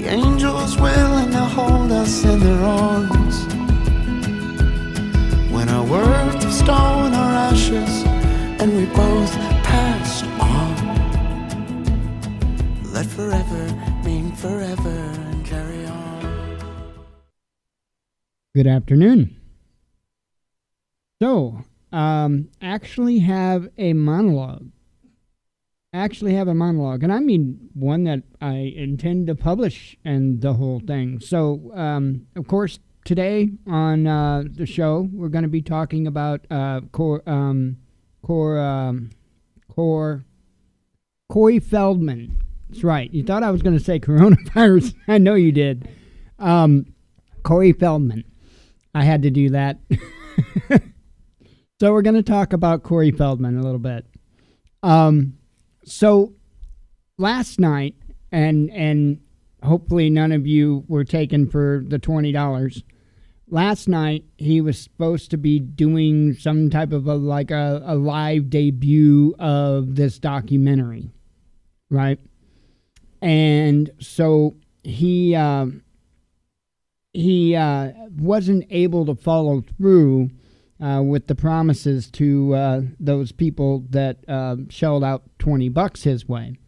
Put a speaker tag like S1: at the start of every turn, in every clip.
S1: angels willing to hold us in their arms. When our words of stone are ashes and we both passed on, let forever mean forever and carry on.
S2: Good afternoon. So, actually have a monologue. And I mean one that I intend to publish and the whole thing. So, of course, today on the show, we're going to be talking about Corey Feldman. That's right. You thought I was going to say coronavirus. I know you did. Corey Feldman. I had to do that. So we're going to talk about Corey Feldman a little bit. So last night, and hopefully none of you were taken for the $20. Last night, he was supposed to be doing some type of a live debut of this documentary, right? And so he wasn't able to follow through with the promises to those people that shelled out $20 his way.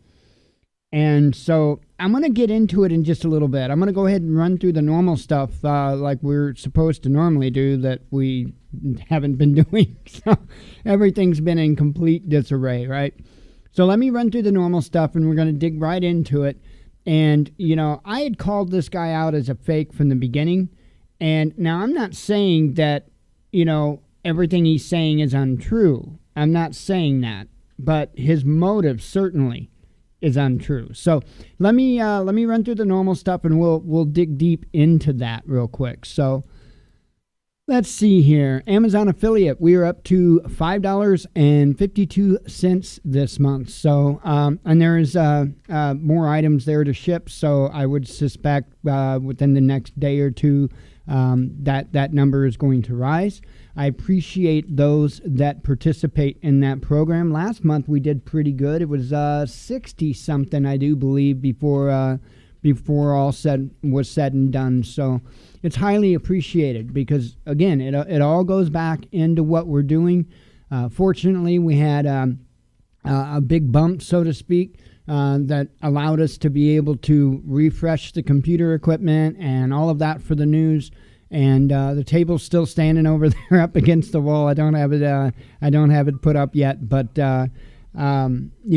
S2: And so I'm going to get into it in just a little bit. I'm going to go ahead and run through the normal stuff like we're supposed to normally do that we haven't been doing. So everything's been in complete disarray, right? So let me run through the normal stuff and we're going to dig right into it. And, you know, I had called this guy out as a fake from the beginning. And now I'm not saying that, you know, everything he's saying is untrue. I'm not saying that. But his motive certainly is untrue. So let me run through the normal stuff and we'll dig deep into that real quick. So let's see here. Amazon affiliate. We are up to $5.52 this month. So and there is more items there to ship. So I would suspect within the next day or two that number is going to rise. I appreciate those that participate in that program. Last month we did pretty good. It was 60 something, I do believe, before all was said and done. So it's highly appreciated because again, it all goes back into what we're doing. Fortunately, we had a big bump, so to speak, that allowed us to be able to refresh the computer equipment and all of that for the news. And the table's still standing over there up against the wall. I don't have it put up yet, but you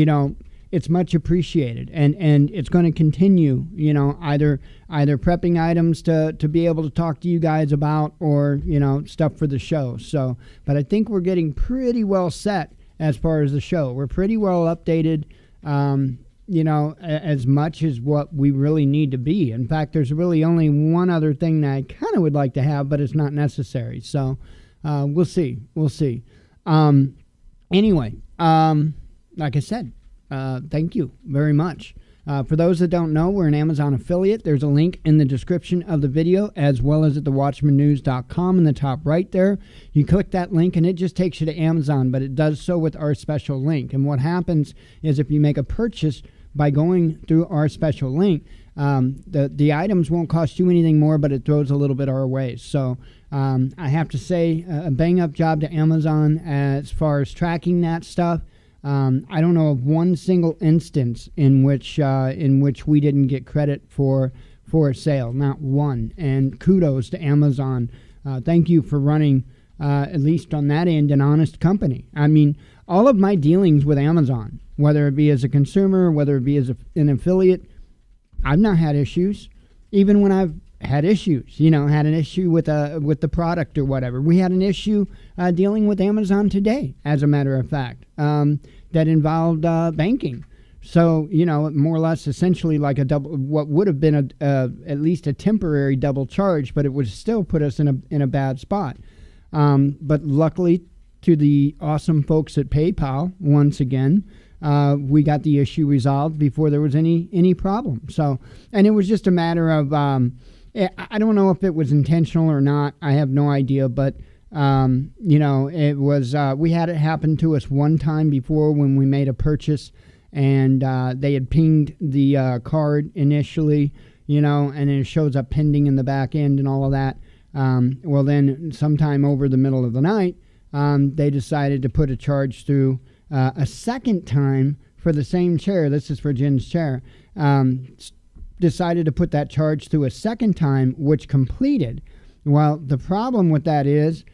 S2: know, it's much appreciated, and it's going to continue. You know, either prepping items to be able to talk to you guys about, or you know, stuff for the show. So, but I think we're getting pretty well set as far as the show. We're pretty well updated. You know, as much as what we really need to be. In fact, there's really only one other thing that I kind of would like to have, but it's not necessary. So we'll see. Anyway, like I said, thank you very much. For those that don't know, we're an Amazon affiliate. There's a link in the description of the video, as well as at the watchmannews.com in the top right there. You click that link and it just takes you to Amazon, but it does so with our special link. And what happens is if you make a purchase by going through our special link, the items won't cost you anything more, but it throws a little bit our way. So I have to say a bang-up job to Amazon as far as tracking that stuff. I don't know of one single instance in which we didn't get credit for a sale, not one. And kudos to Amazon. Thank you for running, at least on that end, an honest company. I mean, all of my dealings with Amazon, whether it be as a consumer, whether it be as an affiliate, I've not had issues. Even when I've had issues, you know, had an issue with the product or whatever. We had an issue dealing with Amazon today, as a matter of fact, that involved banking. So, you know, more or less essentially like a double, what would have been at least a temporary double charge, but it would still put us in a bad spot. But luckily, to the awesome folks at PayPal, once again, we got the issue resolved before there was any problem. So, and it was just a matter of, I don't know if it was intentional or not. I have no idea, but you know, it was, we had it happen to us one time before when we made a purchase, and they had pinged the card initially, and it shows up pending in the back end and all of that. Well, then sometime over the middle of the night, they decided to put a charge through a second time for the same chair. This is for Jen's chair. Decided to put that charge through a second time, which completed. Well, the problem with that is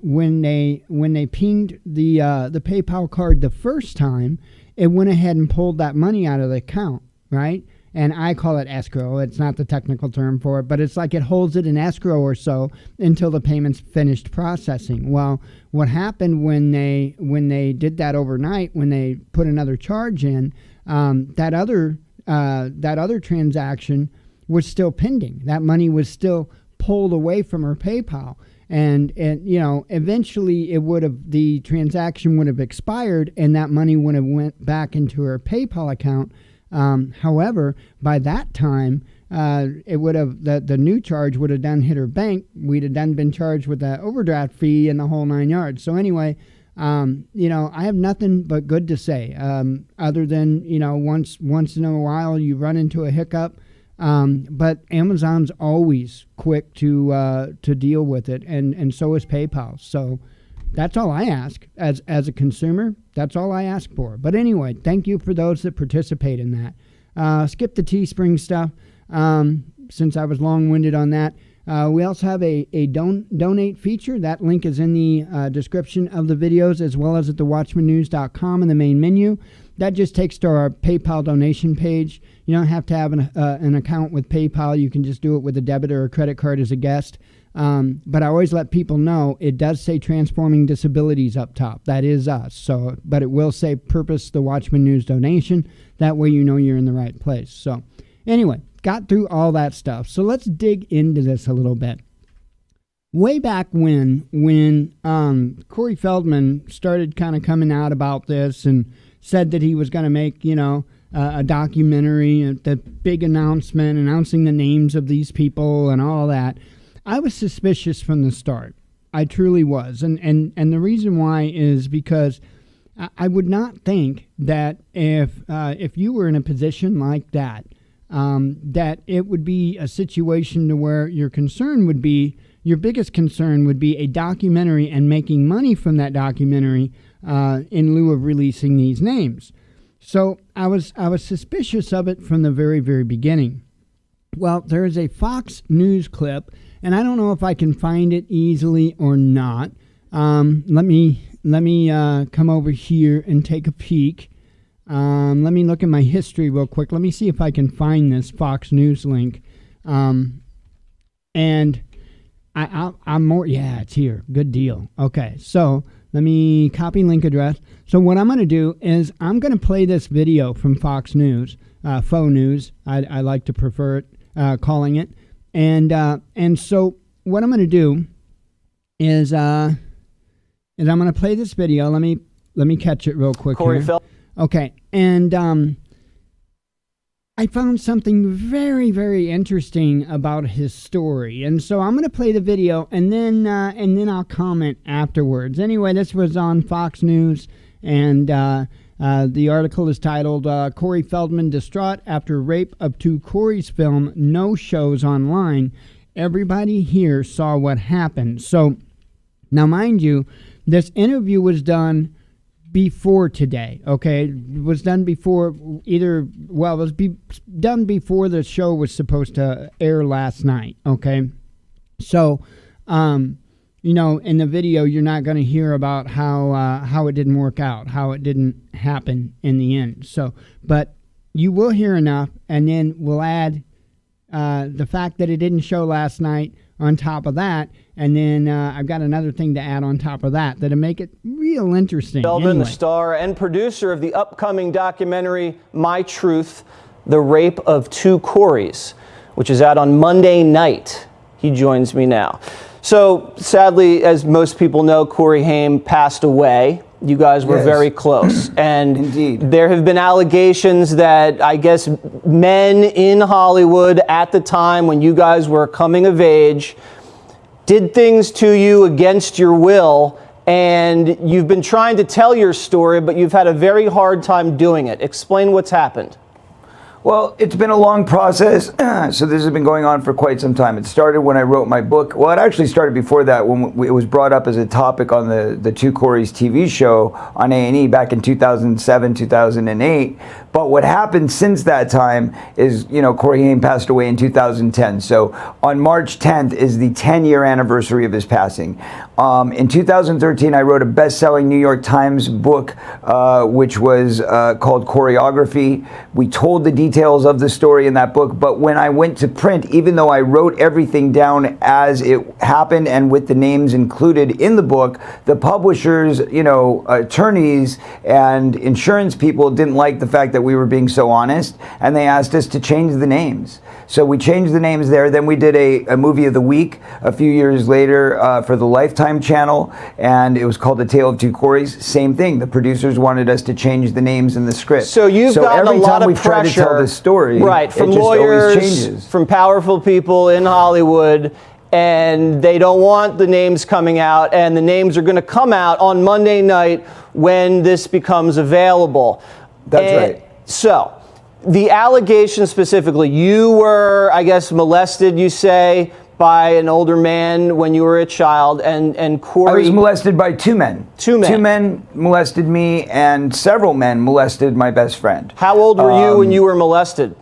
S2: when they pinged the PayPal card the first time, it went ahead and pulled that money out of the account, right? And I call it escrow. It's not the technical term for it, but it's like it holds it in escrow or so until the payment's finished processing. Well, what happened when they did that overnight, when they put another charge in, that other transaction was still pending. That money was still pulled away from her PayPal. And eventually the transaction would have expired and that money would have went back into her PayPal account. However, by that time, it would have the new charge would have done hit her bank. We'd have done been charged with that overdraft fee and the whole 9 yards. So anyway, I have nothing but good to say, other than, once in a while you run into a hiccup. But Amazon's always quick to deal with it, and so is PayPal. So that's all I ask as a consumer. That's all I ask for. But anyway, thank you for those that participate in that. Skip the Teespring stuff, since I was long-winded on that. We also have a donate feature. That link is in the description of the videos, as well as at the watchmannews.com in the main menu. That just takes to our PayPal donation page. You don't have to have an account with PayPal. You can just do it with a debit or a credit card as a guest. But I always let people know it does say Transforming Disabilities up top. That is us. So, but it will say Purpose the Watchman News donation. That way you know you're in the right place. So anyway, got through all that stuff. So let's dig into this a little bit. Way back when Corey Feldman started kind of coming out about this and said that he was going to make, a documentary, the big announcement announcing the names of these people and all that, I was suspicious from the start. I truly was. And the reason why is because I would not think that if you were in a position like that, that it would be a situation to where your biggest concern would be a documentary and making money from that documentary in lieu of releasing these names. So I was suspicious of it from the very, very beginning. Well, there is a Fox News clip, and I don't know if I can find it easily or not. Let me come over here and take a peek. Let me look at my history real quick. Let me see if I can find this Fox News link. And I'm more, yeah, it's here. Good deal. Okay, so let me copy link address. So what I'm going to do is I'm going to play this video from Fox News, faux news. I like to prefer it, calling it. And so what I'm going to do is I'm going to play this video. Let me catch it real quick here. Okay, and I found something very, very interesting about his story, and so I'm going to play the video, and then I'll comment afterwards. Anyway, this was on Fox News, and the article is titled "Corey Feldman Distraught After Rape of Two Coreys Film No Shows Online. Everybody here saw what happened." So now, mind you, this interview was done before today, okay? It was done before done before the show was supposed to air last night, okay? So, in the video, you're not going to hear about how it didn't work out, how it didn't happen in the end. So, but you will hear enough, and then we'll add the fact that it didn't show last night on top of that, and then I've got another thing to add on top of that'll make it real interesting.
S3: Feldman,
S2: anyway.
S3: The star and producer of the upcoming documentary My Truth, The Rape of Two Coreys, which is out on Monday night. He joins me now. So sadly, as most people know, Corey Haim passed away. You guys were very close. And
S4: Indeed.
S3: There have been allegations that I guess men in Hollywood at the time when you guys were coming of age did things to you against your will, and you've been trying to tell your story, but you've had a very hard time doing it. Explain what's happened.
S4: Well, it's been a long process, so this has been going on for quite some time. It started when I wrote my book. Well, it actually started before that when it was brought up as a topic on the Two Corys TV show on A&E back in 2007, 2008. But what happened since that time is, Corey Haim passed away in 2010. So on March 10th is the 10-year anniversary of his passing. In 2013, I wrote a best-selling New York Times book, which was called Choreography. We told the details of the story in that book, but when I went to print, even though I wrote everything down as it happened and with the names included in the book, the publishers, attorneys and insurance people didn't like the fact that we were being so honest, and they asked us to change the names. So we changed the names there. Then we did a movie of the week a few years later for the Lifetime channel, and it was called The Tale of Two Corys. Same thing. The producers wanted us to change the names in the script.
S3: So you've gotten a lot of pressure. Every time we've tried to tell the story, right, from lawyers, from powerful people in Hollywood, and they don't want the names coming out, and the names are going to come out on Monday night when this becomes available.
S4: That's right.
S3: So, the allegation specifically, you were, I guess, molested, you say, by an older man when you were a child, and Corey...
S4: I was molested by two men.
S3: Two men.
S4: Two men molested me, and several men molested my best friend.
S3: How old were you when you were molested?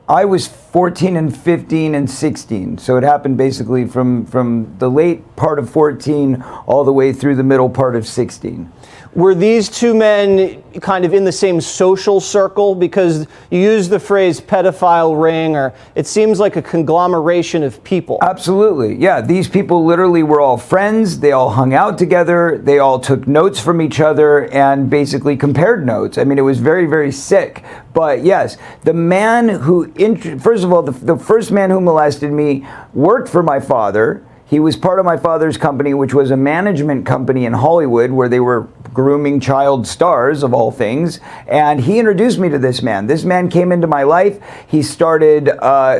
S4: I was 14 and 15 and 16. So it happened basically from the late part of 14 all the way through the middle part of 16.
S3: Were these two men kind of in the same social circle? Because you use the phrase pedophile ring, or it seems like a conglomeration of people.
S4: Absolutely. Yeah, these people literally were all friends. They all hung out together. They all took notes from each other and basically compared notes. I mean, it was very, very sick. But yes, the man who, first of all, the first man who molested me worked for my father. He was part of my father's company, which was a management company in Hollywood where they were grooming child stars, of all things. And he introduced me to this man. This man came into my life. He started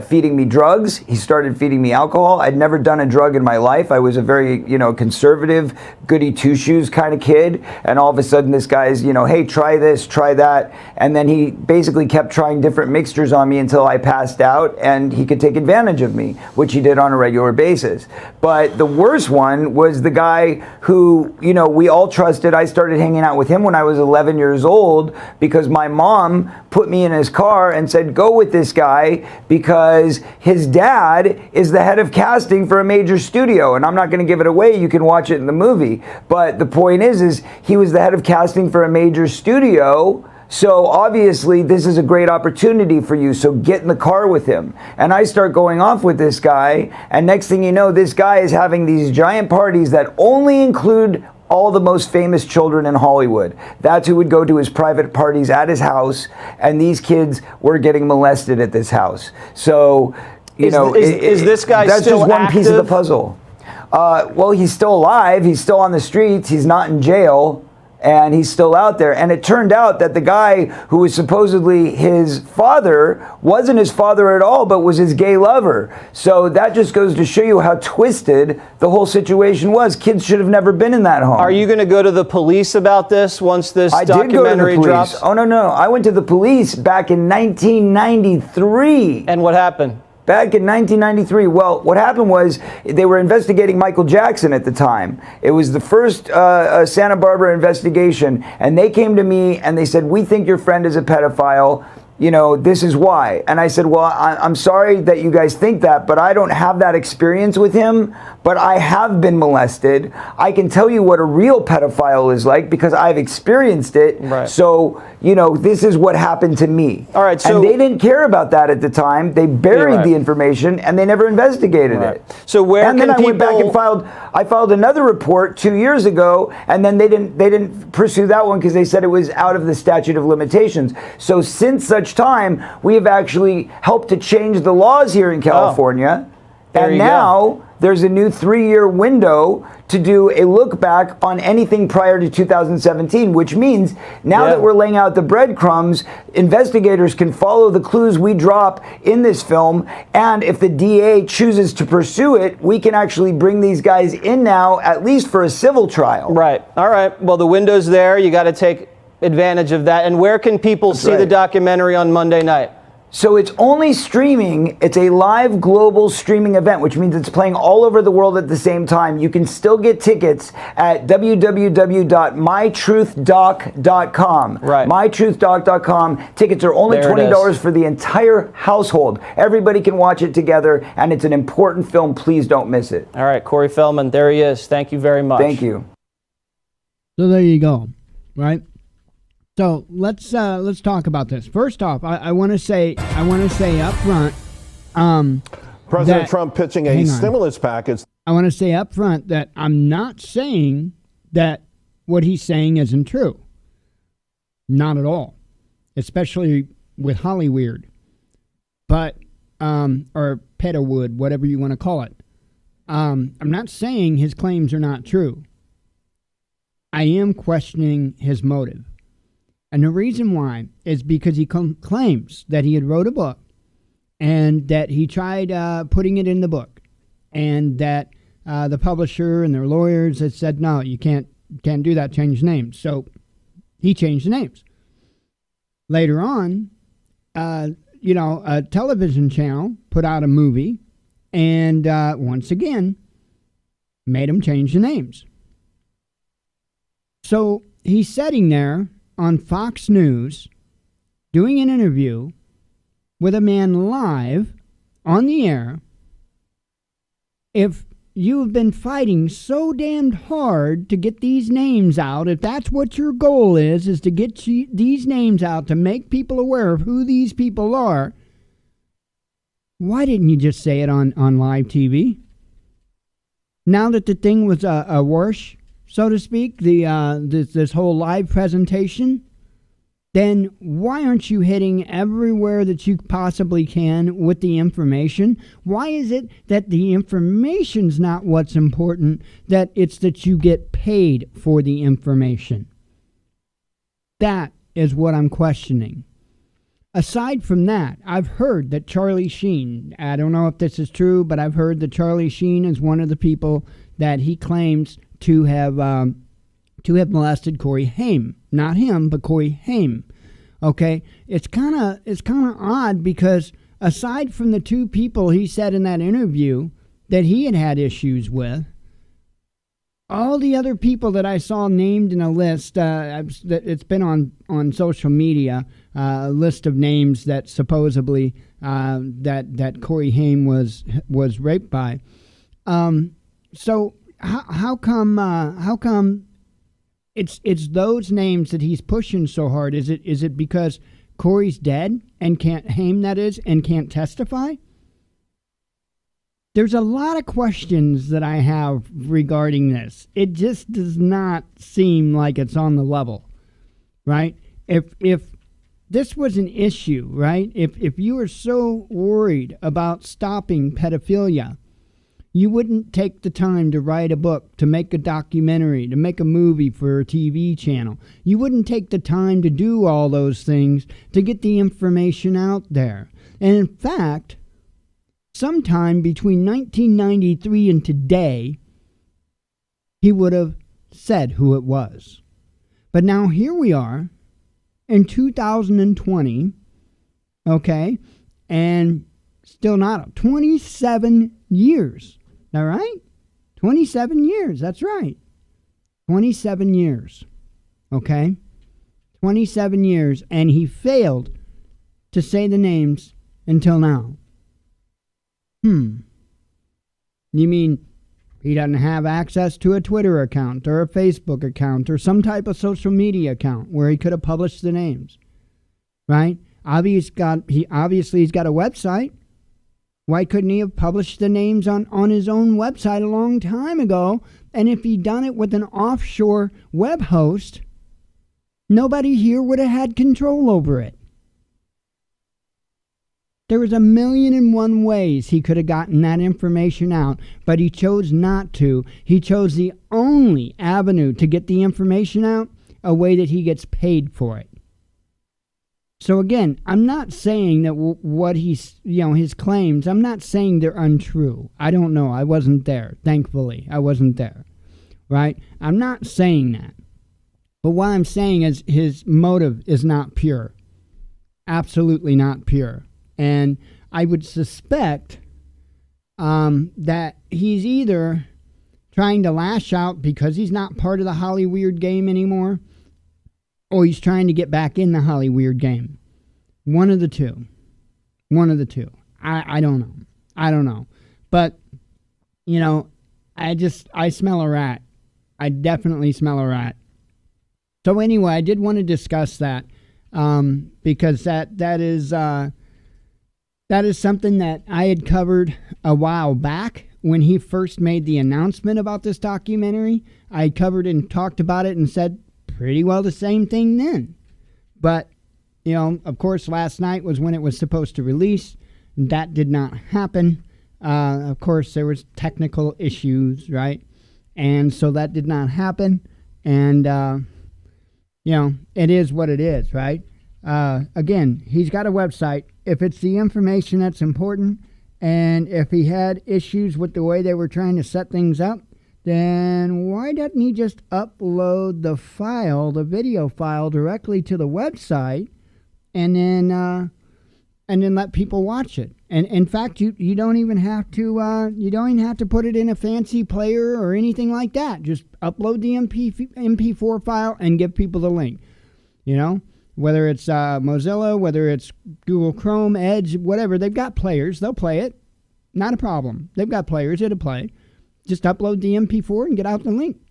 S4: feeding me drugs. He started feeding me alcohol. I'd never done a drug in my life. I was a very, conservative, goody two-shoes kind of kid. And all of a sudden this guy's, hey, try this, try that. And then he basically kept trying different mixtures on me until I passed out and he could take advantage of me, which he did on a regular basis. But the worst one was the guy who, we all trusted. I started hanging out with him when I was 11 years old because my mom put me in his car and said, go with this guy because his dad is the head of casting for a major studio. And I'm not going to give it away. You can watch it in the movie. But the point is he was the head of casting for a major studio. So obviously this is a great opportunity for you, so get in the car with him. And I start going off with this guy, and next thing you know, this guy is having these giant parties that only include all the most famous children in Hollywood. That's who would go to his private parties at his house, and these kids were getting molested at this house. So,
S3: is this guy
S4: that's
S3: still
S4: just one
S3: active?
S4: Piece of the puzzle. Well, he's still alive, he's still on the streets, he's not in jail. And he's still out there. And it turned out that the guy who was supposedly his father wasn't his father at all, but was his gay lover. So that just goes to show you how twisted the whole situation was. Kids should have never been in that home.
S3: Are you going to go to the police about this once this documentary
S4: did go to the police.
S3: Drops?
S4: Oh, no. I went to the police back in 1993.
S3: And what happened?
S4: Back in 1993, well, what happened was they were investigating Michael Jackson at the time. It was the first Santa Barbara investigation, and they came to me and they said, we think your friend is a pedophile. This is why. And I said, well, I'm sorry that you guys think that, but I don't have that experience with him, but I have been molested. I can tell you what a real pedophile is like because I've experienced it. Right. So, this is what happened to me. All right. So, and they didn't care about that at the time. They buried the information and they never investigated it.
S3: So where
S4: and
S3: can
S4: then I
S3: people...
S4: went back and I filed another report 2 years ago, and then they didn't pursue that one because they said it was out of the statute of limitations. So since such time, we have actually helped to change the laws here in California. And now there's a new 3-year window to do a look back on anything prior to 2017, which means now that we're laying out the breadcrumbs, investigators can follow the clues we drop in this film. And if the DA chooses to pursue it, we can actually bring these guys in now, at least for a civil trial.
S3: Right. All right. Well, the window's there. You got to take advantage of that. And where can people see the documentary on Monday night?
S4: So it's only streaming. It's a live global streaming event, which means it's playing all over the world at the same time. You can still get tickets at www.mytruthdoc.com.
S3: Right.
S4: Mytruthdoc.com. Tickets are only
S3: There it
S4: $20
S3: is.
S4: for the entire household. Everybody can watch it together, and it's an important film. Please don't miss it.
S3: All right, Corey Feldman, there he is. Thank you very much.
S4: Thank you.
S2: So there you go, right? So let's talk about this. First off, I want to say up front,
S5: President
S2: that-
S5: Trump pitching
S2: hang
S5: a
S2: on.
S5: stimulus package.
S2: I want to say up front that I'm not saying that what he's saying isn't true. Not at all, especially with Hollyweird, but or Pedowood, whatever you want to call it. I'm not saying his claims are not true. I am questioning his motive. And the reason why is because he claims that he had wrote a book and that he tried putting it in the book and that the publisher and their lawyers had said, no, you can't do that, change names. So he changed the names. Later on, a television channel put out a movie and once again made him change the names. So he's sitting there on Fox News doing an interview with a man live on the air. If you've been fighting so damned hard to get these names out, if that's what your goal is to get these names out to make people aware of who these people are, why didn't you just say it on live TV? Now that the thing was a wash, so to speak, this whole live presentation, then why aren't you hitting everywhere that you possibly can with the information? Why is it that the information's not what's important, that it's that you get paid for the information? That is what I'm questioning. Aside from that, I've heard that Charlie Sheen, I don't know if this is true, but I've heard that Charlie Sheen is one of the people that he claims to have molested Corey Haim. Not him, but Corey Haim. Okay? It's kind of odd because aside from the two people he said in that interview that he had issues with, all the other people that I saw named in a list, it's been on social media, a list of names that supposedly that Corey Haim was raped by. So how come it's those names that he's pushing so hard? Is it because Corey's dead and Haim can't testify? There's a lot of questions that I have regarding this. It just does not seem like it's on the level, right? If this was an issue, right? If you were so worried about stopping pedophilia, you wouldn't take the time to write a book, to make a documentary, to make a movie for a TV channel. You wouldn't take the time to do all those things to get the information out there. And in fact, sometime between 1993 and today, he would have said who it was. But now here we are in 2020, okay, and still not 27 years. All right? 27 years, that's right. 27 years, okay? 27 years, and he failed to say the names until now. You mean he doesn't have access to a Twitter account or a Facebook account or some type of social media account where he could have published the names, right? Obviously he's got a website. Why couldn't he have published the names on his own website a long time ago? And if he'd done it with an offshore web host, nobody here would have had control over it. There was 1,000,001 ways he could have gotten that information out, but he chose not to. He chose the only avenue to get the information out, a way that he gets paid for it. So again, I'm not saying that what his claims, I'm not saying they're untrue. I don't know. I wasn't there. Thankfully, I wasn't there. Right? I'm not saying that. But what I'm saying is his motive is not pure. Absolutely not pure. And I would suspect that he's either trying to lash out because he's not part of the Hollyweird game anymore, or he's trying to get back in the Hollyweird game. One of the two. I don't know. But, I smell a rat. I definitely smell a rat. So anyway, I did want to discuss that because that is something that I had covered a while back when he first made the announcement about this documentary. I covered and talked about it and said pretty well the same thing then. But, of course, last night was when it was supposed to release. That did not happen. Of course, there was technical issues, right? And so that did not happen. And, it is what it is, right? Again, he's got a website. If it's the information that's important, and if he had issues with the way they were trying to set things up, then why doesn't he just upload the file, the video file, directly to the website, and then let people watch it? And in fact, you don't even have to put it in a fancy player or anything like that. Just upload the MP4 file and give people the link. Whether it's Mozilla, whether it's Google Chrome, Edge, whatever, they've got players. They'll play it. Not a problem. They've got players. It'll play. Just upload the MP4 and get out the link.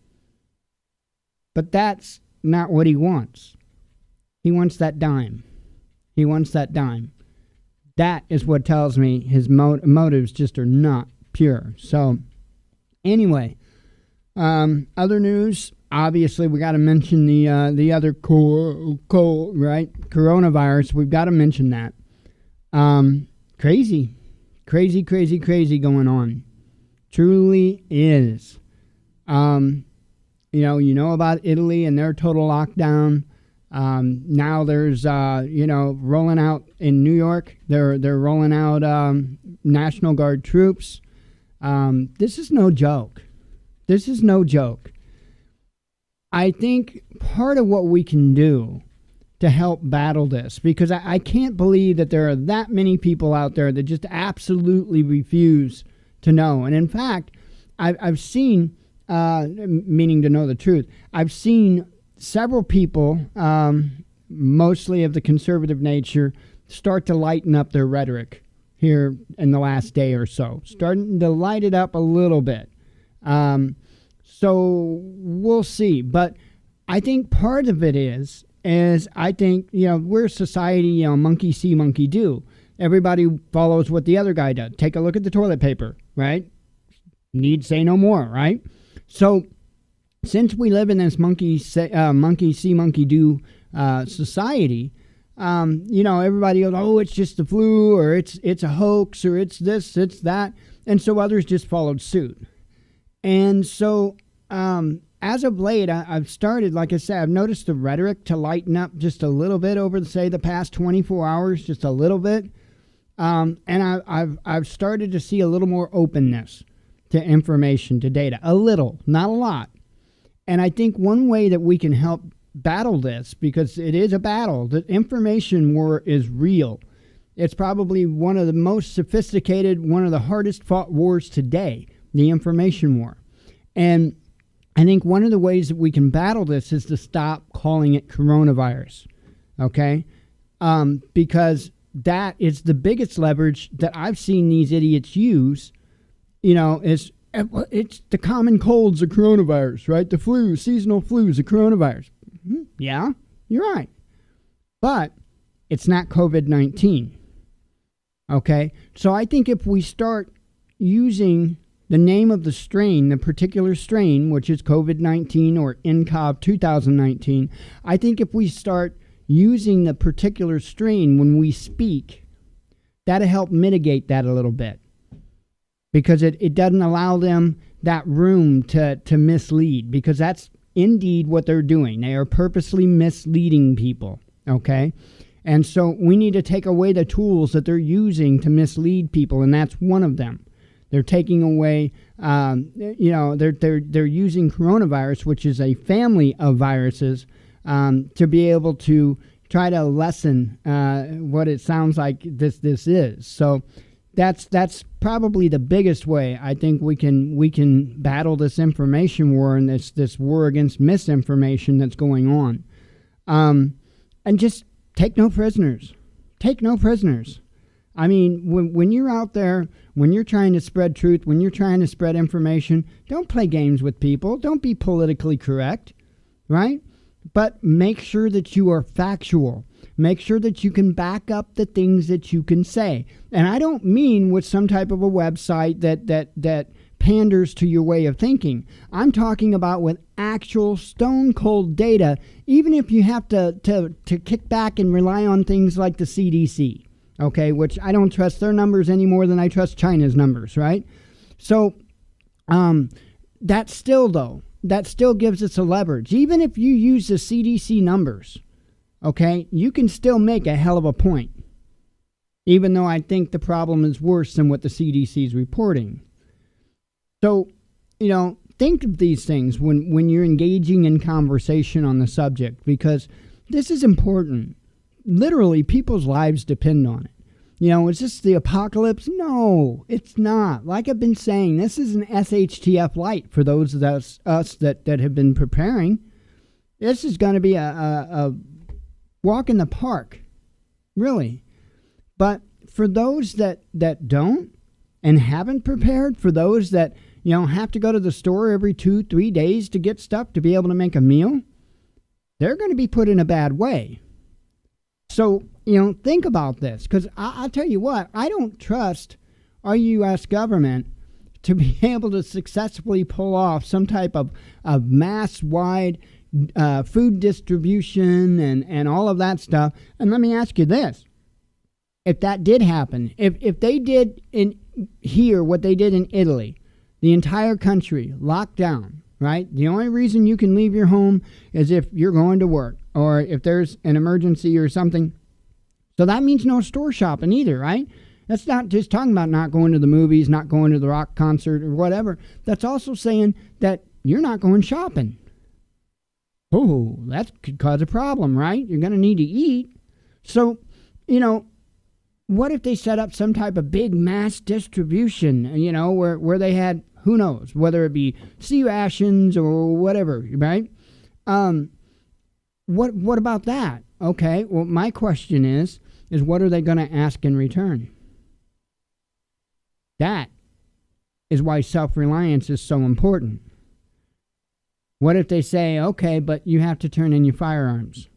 S2: But that's not what he wants. He wants that dime. That is what tells me his motives just are not pure. So, anyway, other news. Obviously, we got to mention the other right? Coronavirus. We've got to mention that. Crazy going on. Truly is. You know about Italy and their total lockdown. Now there's rolling out in New York. They're rolling out National Guard troops. This is no joke. I think part of what we can do to help battle this, because I can't believe that there are that many people out there that just absolutely refuse to know. And in fact, I've seen, meaning to know the truth, I've seen several people, mostly of the conservative nature, start to lighten up their rhetoric here in the last day or so, starting to light it up a little bit. So we'll see. But I think part of it is I think, we're a society, monkey see, monkey do. Everybody follows what the other guy does. Take a look at the toilet paper, right? Need say no more, right? So since we live in this monkey see, monkey do society, everybody goes, oh, it's just the flu, or it's a hoax, or it's this, it's that. And so others just followed suit. And so as of late, I've started, like I said, I've noticed the rhetoric to lighten up just a little bit over, say, the past 24 hours, just a little bit. And I've started to see a little more openness to information, to data. A little, not a lot. And I think one way that we can help battle this, because it is a battle, the information war is real. It's probably one of the most sophisticated, one of the hardest fought wars today, the information war. And I think one of the ways that we can battle this is to stop calling it coronavirus, okay? Because that is the biggest leverage that I've seen these idiots use, is it's the common cold's a coronavirus, right? The flu, seasonal flu is a coronavirus. Yeah, you're right. But it's not COVID-19, okay? So I think if we start using the name of the strain, the particular strain, which is COVID-19 or nCoV 2019, I think if we start using the particular strain when we speak, that'll help mitigate that a little bit. Because it doesn't allow them that room to mislead, because that's indeed what they're doing. They are purposely misleading people, okay? And so we need to take away the tools that they're using to mislead people, and that's one of them. They're taking away, they're using coronavirus, which is a family of viruses, to be able to try to lessen what it sounds like this is. So that's probably the biggest way I think we can battle this information war and this war against misinformation that's going on. And just take no prisoners. Take no prisoners. I mean, when you're out there, when you're trying to spread truth, when you're trying to spread information, don't play games with people. Don't be politically correct, right? But make sure that you are factual. Make sure that you can back up the things that you can say. And I don't mean with some type of a website that panders to your way of thinking. I'm talking about with actual stone cold data, even if you have to kick back and rely on things like the CDC, okay, which I don't trust their numbers any more than I trust China's numbers, right? So that still gives us a leverage. Even if you use the CDC numbers, okay, you can still make a hell of a point, even though I think the problem is worse than what the CDC is reporting. So, think of these things when you're engaging in conversation on the subject, because this is important. Literally, people's lives depend on it. Is this the apocalypse? No, it's not. Like I've been saying, this is an SHTF light for those of us that have been preparing. This is going to be a walk in the park, really. But for those that don't and haven't prepared, for those that have to go to the store every 2-3 days to get stuff to be able to make a meal, they're going to be put in a bad way. So, think about this, because I'll tell you what, I don't trust our U.S. government to be able to successfully pull off some type of mass-wide food distribution and all of that stuff. And let me ask you this. If that did happen, if they did in here what they did in Italy, the entire country locked down, right? The only reason you can leave your home is if you're going to work or if there's an emergency or something. So that means no store shopping either, right? That's not just talking about not going to the movies, not going to the rock concert or whatever. That's also saying that you're not going shopping. Oh, that could cause a problem, right? You're going to need to eat. So, what if they set up some type of big mass distribution, where they had, who knows, whether it be sea rations or whatever, right? What about that? Okay, well, my question is what are they going to ask in return? That is why self-reliance is so important. What if they say, okay, but you have to turn in your firearms?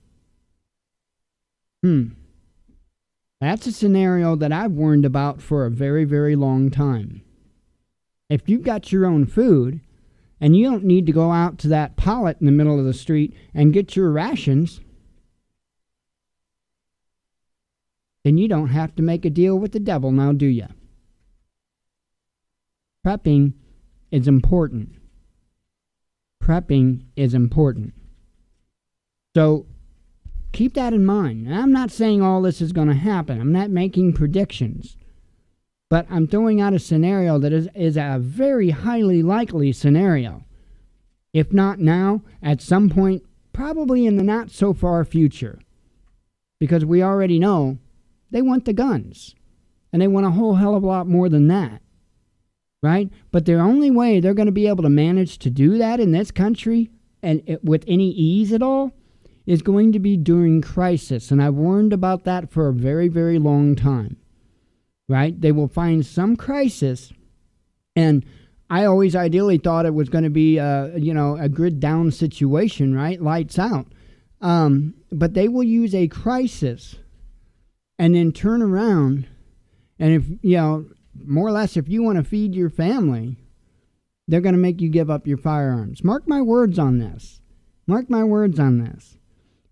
S2: That's a scenario that I've warned about for a very, very long time. If you've got your own food and you don't need to go out to that pallet in the middle of the street and get your rations, then you don't have to make a deal with the devil now, do you? Prepping is important. Prepping is important. So keep that in mind. And I'm not saying all this is going to happen. I'm not making predictions. But I'm throwing out a scenario that is a very highly likely scenario. If not now, at some point, probably in the not so far future. Because we already know they want the guns. And they want a whole hell of a lot more than that. Right? But the only way they're going to be able to manage to do that in this country, and with any ease at all, is going to be during crisis. And I've warned about that for a very, very long time. Right? They will find some crisis, and I always ideally thought it was going to be a grid down situation, right? Lights out. But they will use a crisis and then turn around, and if more or less, if you want to feed your family, they're going to make you give up your firearms. Mark my words on this. Mark my words on this.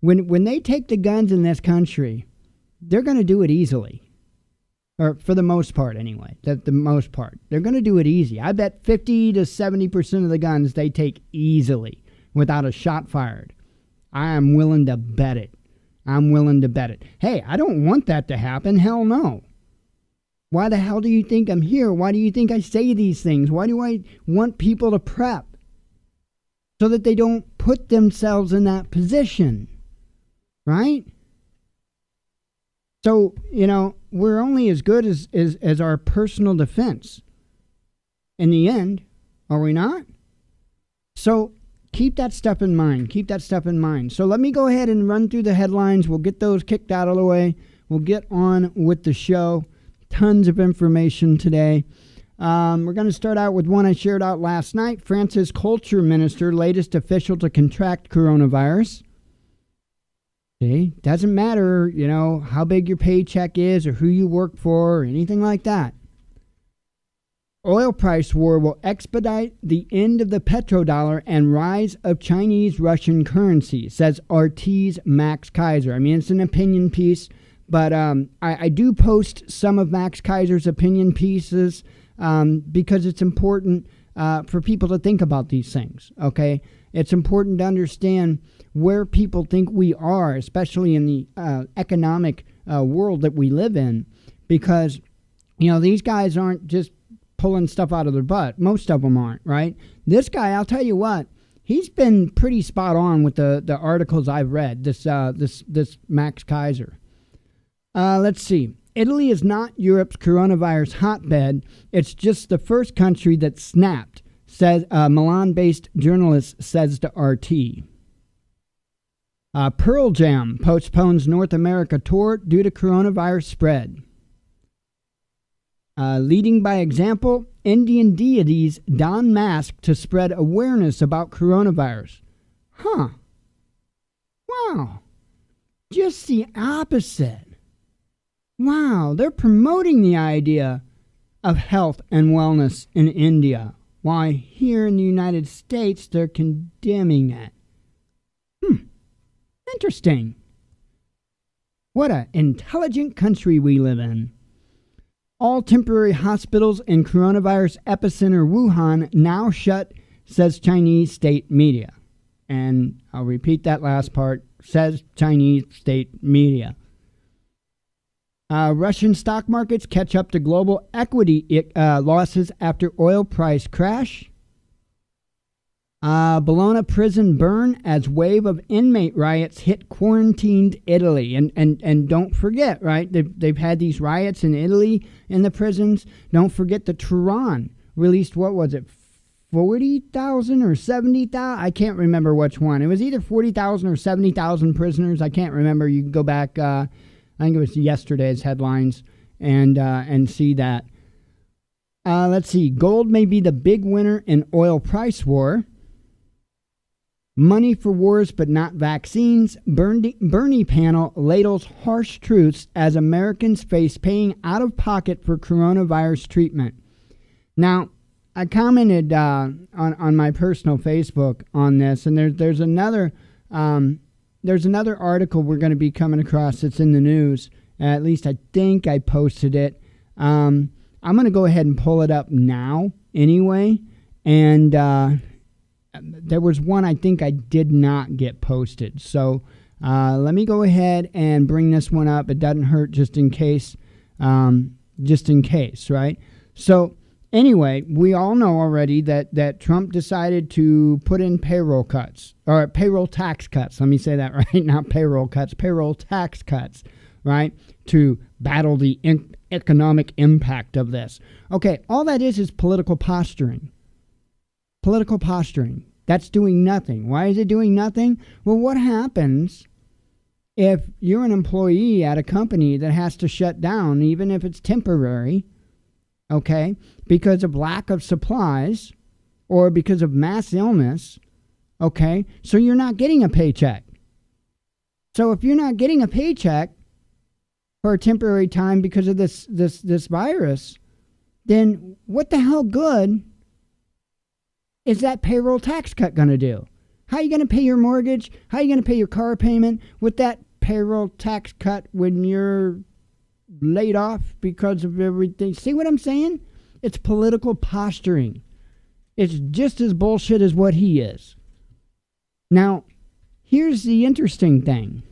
S2: When they take the guns in this country, they're going to do it easily. Or for the most part, anyway. The most part. They're going to do it easy. I bet 50 to 70% of the guns they take easily without a shot fired. I am willing to bet it. I'm willing to bet it. Hey, I don't want that to happen. Hell no. Why the hell do you think I'm here? Why do you think I say these things? Why do I want people to prep? So that they don't put themselves in that position. Right? So, we're only as good as our personal defense. In the end, are we not? So keep that stuff in mind. Keep that stuff in mind. So let me go ahead and run through the headlines. We'll get those kicked out of the way. We'll get on with the show. Tons of information today. We're going to start out with one I shared out last night. France's culture minister, latest official to contract coronavirus. See, doesn't matter, how big your paycheck is or who you work for or anything like that. Oil price war will expedite the end of the petrodollar and rise of Chinese-Russian currency, says RT's Max Kaiser. I mean, it's an opinion piece, but I do post some of Max Kaiser's opinion pieces because it's important for people to think about these things, okay? It's important to understand where people think we are, especially in the economic world that we live in, because, these guys aren't just pulling stuff out of their butt. Most of them aren't, right? This guy, I'll tell you what, he's been pretty spot on with the articles I've read, this Max Kaiser. Let's see. Italy is not Europe's coronavirus hotbed. It's just the first country that snapped, says Milan-based journalist says to RT. Pearl Jam postpones North America tour due to coronavirus spread. Leading by example, Indian deities don mask to spread awareness about coronavirus. Huh. Wow. Just the opposite. Wow, they're promoting the idea of health and wellness in India, while here in the United States they're condemning it. Interesting. What an intelligent country we live in. All temporary hospitals in coronavirus epicenter Wuhan now shut, says Chinese state media. And I'll repeat that last part, says Chinese state media. Russian stock markets catch up to global equity losses after oil price crash. Bologna prison burn as wave of inmate riots hit quarantined Italy. And don't forget, right, they've had these riots in Italy in the prisons. Don't forget the Tehran released, what was it, 40,000 or 70,000? I can't remember which one. It was either 40,000 or 70,000 prisoners. I can't remember. You can go back, I think it was yesterday's headlines, and see that. Let's see. Gold may be the big winner in oil price war. Money for wars but not vaccines. Bernie panel ladles harsh truths as Americans face paying out of pocket for coronavirus treatment. Now, I commented on my personal Facebook on this, and there's another article we're going to be coming across that's in the news. At least I think I posted it. I'm going to go ahead and pull it up now anyway, and there was one I think I did not get posted. So let me go ahead and bring this one up. It doesn't hurt just in case, right? So anyway, we all know already that Trump decided to put in payroll cuts, or payroll tax cuts. Let me say that right, not payroll cuts, payroll tax cuts, right? To battle the economic impact of this. Okay, all that is political posturing. Political posturing. That's doing nothing. Why is it doing nothing? Well, what happens if you're an employee at a company that has to shut down, even if it's temporary, okay, because of lack of supplies or because of mass illness, okay, so you're not getting a paycheck. So if you're not getting a paycheck for a temporary time because of this virus, then what the hell good is that payroll tax cut going to do? How are you going to pay your mortgage? How are you going to pay your car payment with that payroll tax cut when you're laid off because of everything? See what I'm saying? It's political posturing. It's just as bullshit as what he is. Now, here's the interesting thing,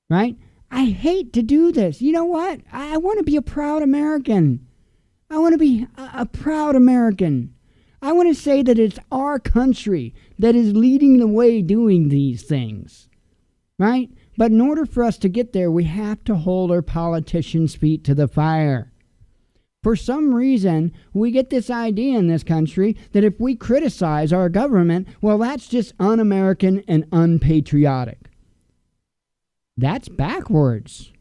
S2: right? I hate to do this. You know what? I want to be a proud American. I want to be a proud American. I want to say that it's our country that is leading the way doing these things, right? But in order for us to get there, we have to hold our politicians' feet to the fire. For some reason, we get this idea in this country that if we criticize our government, well, that's just un-American and unpatriotic. That's backwards.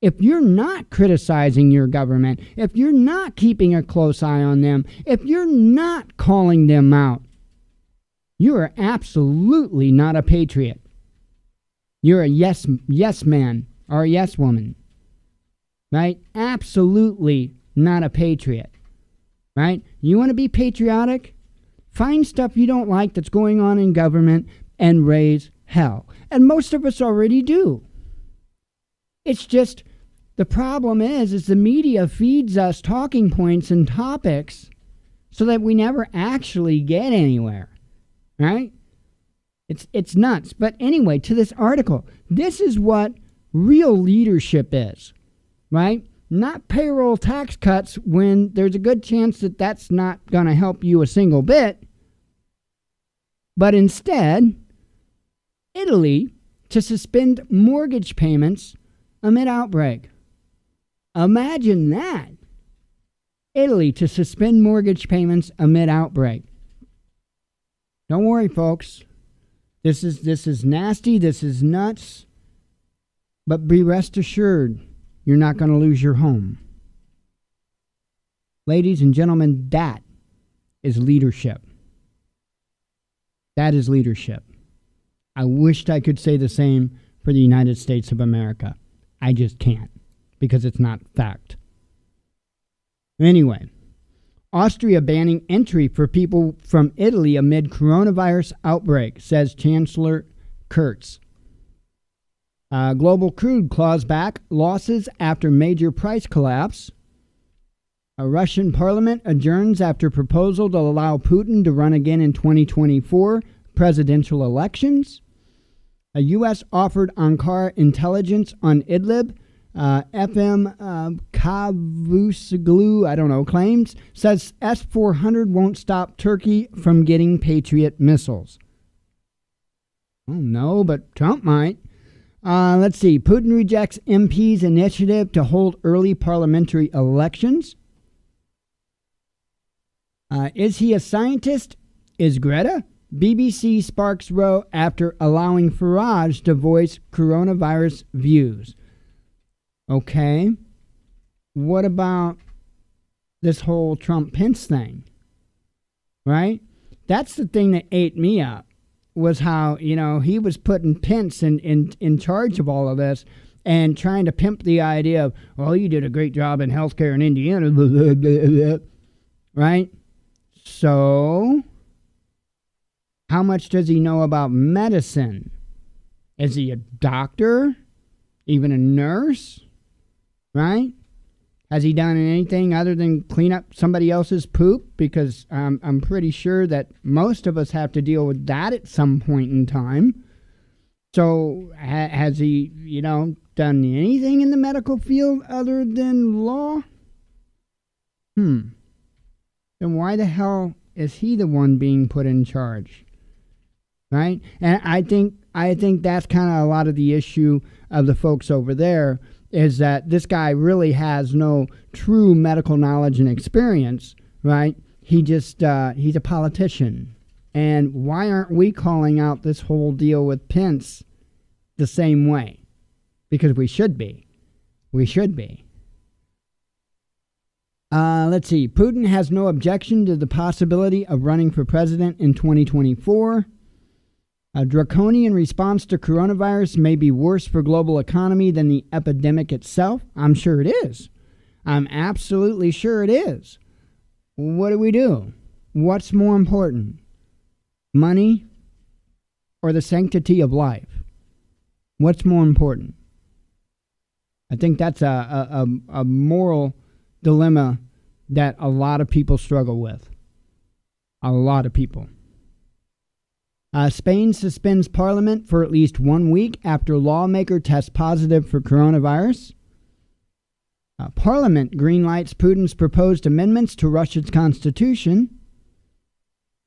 S2: If you're not criticizing your government, if you're not keeping a close eye on them, if you're not calling them out, you are absolutely not a patriot. You're a yes man or a yes woman. Right? Absolutely not a patriot. Right? You want to be patriotic? Find stuff you don't like that's going on in government and raise hell. And most of us already do. It's just, the problem is the media feeds us talking points and topics so that we never actually get anywhere. Right? It's nuts. But anyway, to this article, this is what real leadership is. Right? Not payroll tax cuts when there's a good chance that that's not going to help you a single bit. But instead, Italy to suspend mortgage payments amid outbreak. Imagine that. Italy to suspend mortgage payments amid outbreak. Don't worry, folks. This is nasty. This is nuts. But be rest assured, you're not going to lose your home. Ladies and gentlemen, that is leadership. That is leadership. I wished I could say the same for the United States of America. I just can't, because it's not fact. Anyway, Austria banning entry for people from Italy amid coronavirus outbreak, says Chancellor Kurz. Global crude claws back losses after major price collapse. A Russian parliament adjourns after proposal to allow Putin to run again in 2024 presidential elections. A U.S. offered Ankara intelligence on Idlib. FM Cavusoglu, claims, says S-400 won't stop Turkey from getting Patriot missiles. Oh, no, but Trump might. Let's see. Putin rejects MP's initiative to hold early parliamentary elections. Is he a scientist? Is Greta? BBC sparks row after allowing Farage to voice coronavirus views. Okay. What about this whole Trump-Pence thing? Right? That's the thing that ate me up, was how, he was putting Pence in charge of all of this and trying to pimp the idea of, well, you did a great job in healthcare in Indiana. Right? So, how much does he know about medicine? Is he a doctor? Even a nurse? Right? Has he done anything other than clean up somebody else's poop? Because I'm pretty sure that most of us have to deal with that at some point in time. So has he, done anything in the medical field other than law? Then why the hell is he the one being put in charge? Right? And I think that's kind of a lot of the issue of the folks over there, is that this guy really has no true medical knowledge and experience, right? He just, he's a politician. And why aren't we calling out this whole deal with Pence the same way? Because we should be. We should be. Let's see. Putin has no objection to the possibility of running for president in 2024. A draconian response to coronavirus may be worse for global economy than the epidemic itself. I'm sure it is. I'm absolutely sure it is. What do? What's more important? Money or the sanctity of life? What's more important? I think that's a moral dilemma that a lot of people struggle with. A lot of people. Spain suspends parliament for at least 1 week after lawmaker tests positive for coronavirus. Parliament greenlights Putin's proposed amendments to Russia's constitution.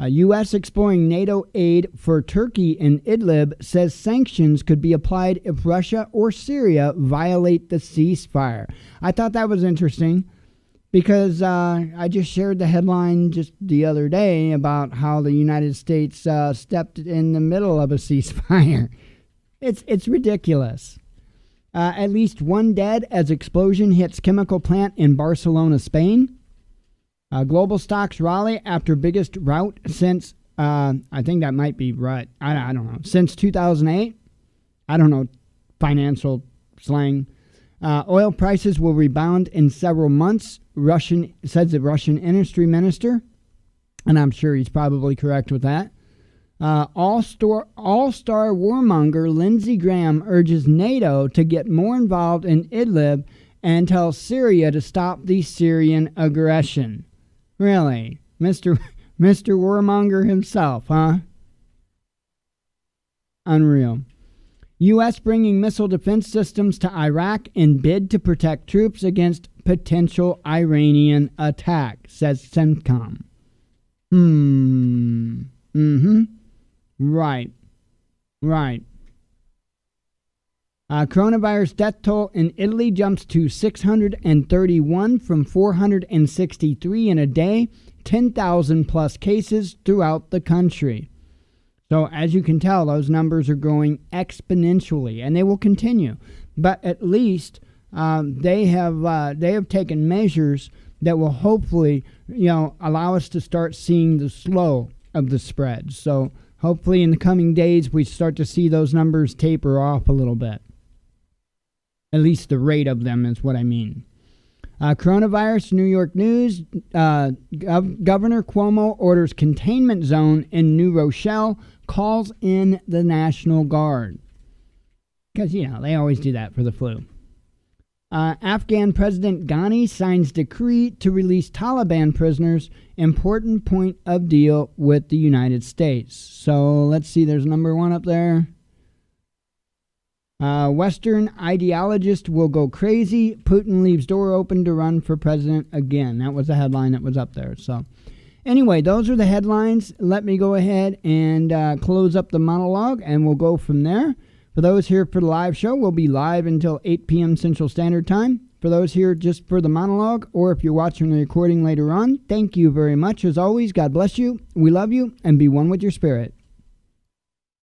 S2: U.S. exploring NATO aid for Turkey in Idlib says sanctions could be applied if Russia or Syria violate the ceasefire. I thought that was interesting because I just shared the headline just the other day about how the United States stepped in the middle of a ceasefire. It's ridiculous. At least one dead as explosion hits chemical plant in Barcelona, Spain. Global stocks rally after biggest rout since, I think that might be right. I don't know. Since 2008. I don't know financial slang. Oil prices will rebound in several months, says the Russian industry minister. And I'm sure he's probably correct with that. All-star warmonger Lindsey Graham urges NATO to get more involved in Idlib and tells Syria to stop the Syrian aggression. Really? Mr. Warmonger himself, huh? Unreal. U.S. bringing missile defense systems to Iraq in bid to protect troops against potential Iranian attack, says CENTCOM. Right. Coronavirus death toll in Italy jumps to 631 from 463 in a day, 10,000 plus cases throughout the country. So as you can tell, those numbers are growing exponentially, and they will continue. But at least they have taken measures that will hopefully, allow us to start seeing the slow of the spread. So hopefully in the coming days we start to see those numbers taper off a little bit. At least the rate of them is what I mean. Coronavirus, New York News. Governor Cuomo orders containment zone in New Rochelle, calls in the National Guard. Because, they always do that for the flu. Afghan President Ghani signs decree to release Taliban prisoners. Important point of deal with the United States. So let's see, there's number one up there. Western ideologist will go crazy. Putin leaves door open to run for president again. That was the headline that was up there. So anyway, those are the headlines. Let me go ahead and close up the monologue, and we'll go from there. For those here for the live show, we'll be live until 8 p.m. Central Standard Time. For those here just for the monologue, or if you're watching the recording later on, thank you very much. As always, God bless you. We love you, and be one with your spirit.